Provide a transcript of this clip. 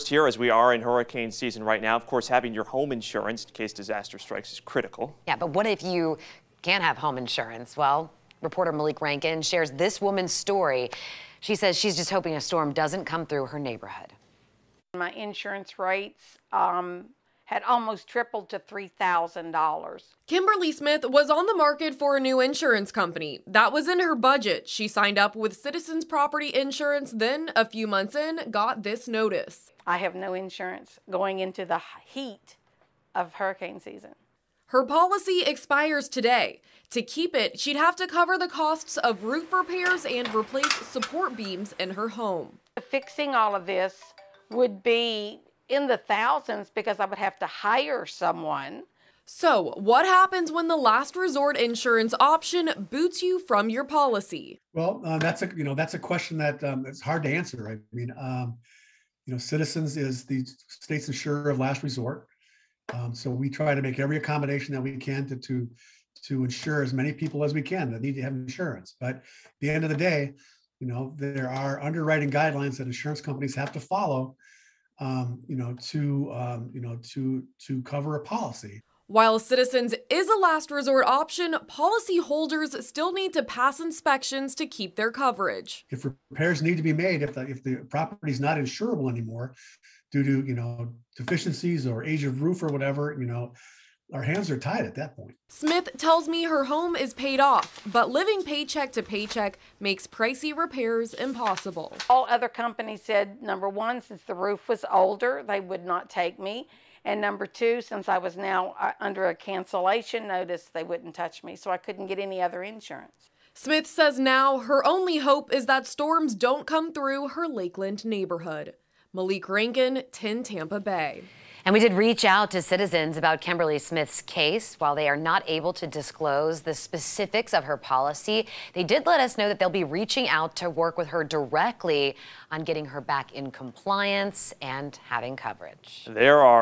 Here, as we are in hurricane season right now, of course, having your home insurance in case disaster strikes is critical. Yeah, but what if you can't have home insurance? Well, reporter Malik Rankin shares this woman's story. She says she's just hoping a storm doesn't come through her neighborhood. My insurance rates had almost tripled to $3,000. Kimberly Smith was on the market for a new insurance company. That was in her budget. She signed up with Citizens Property Insurance, then a few months in, got this notice. I have no insurance going into the heat of hurricane season. Her policy expires today. To keep it, she'd have to cover the costs of roof repairs and replace support beams in her home. Fixing all of this would be in the thousands because I would have to hire someone. So, what happens when the last resort insurance option boots you from your policy? Well, that's a question that it's hard to answer. I mean, Citizens is the state's insurer of last resort. So we try to make every accommodation that we can to insure as many people as we can that need to have insurance. But at the end of the day, there are underwriting guidelines that insurance companies have to follow, to cover a policy. While Citizens is a last resort option, policyholders still need to pass inspections to keep their coverage. If repairs need to be made, if the property is not insurable anymore due to deficiencies or age of roof or whatever, our hands are tied at that point. Smith tells me her home is paid off, but living paycheck to paycheck makes pricey repairs impossible. All other companies said, number one, since the roof was older, they would not take me. And number two, since I was now under a cancellation notice, they wouldn't touch me, so I couldn't get any other insurance. Smith says now her only hope is that storms don't come through her Lakeland neighborhood. Malik Rankin, 10 Tampa Bay. And we did reach out to Citizens about Kimberly Smith's case. While they are not able to disclose the specifics of her policy, they did let us know that they'll be reaching out to work with her directly on getting her back in compliance and having coverage. There are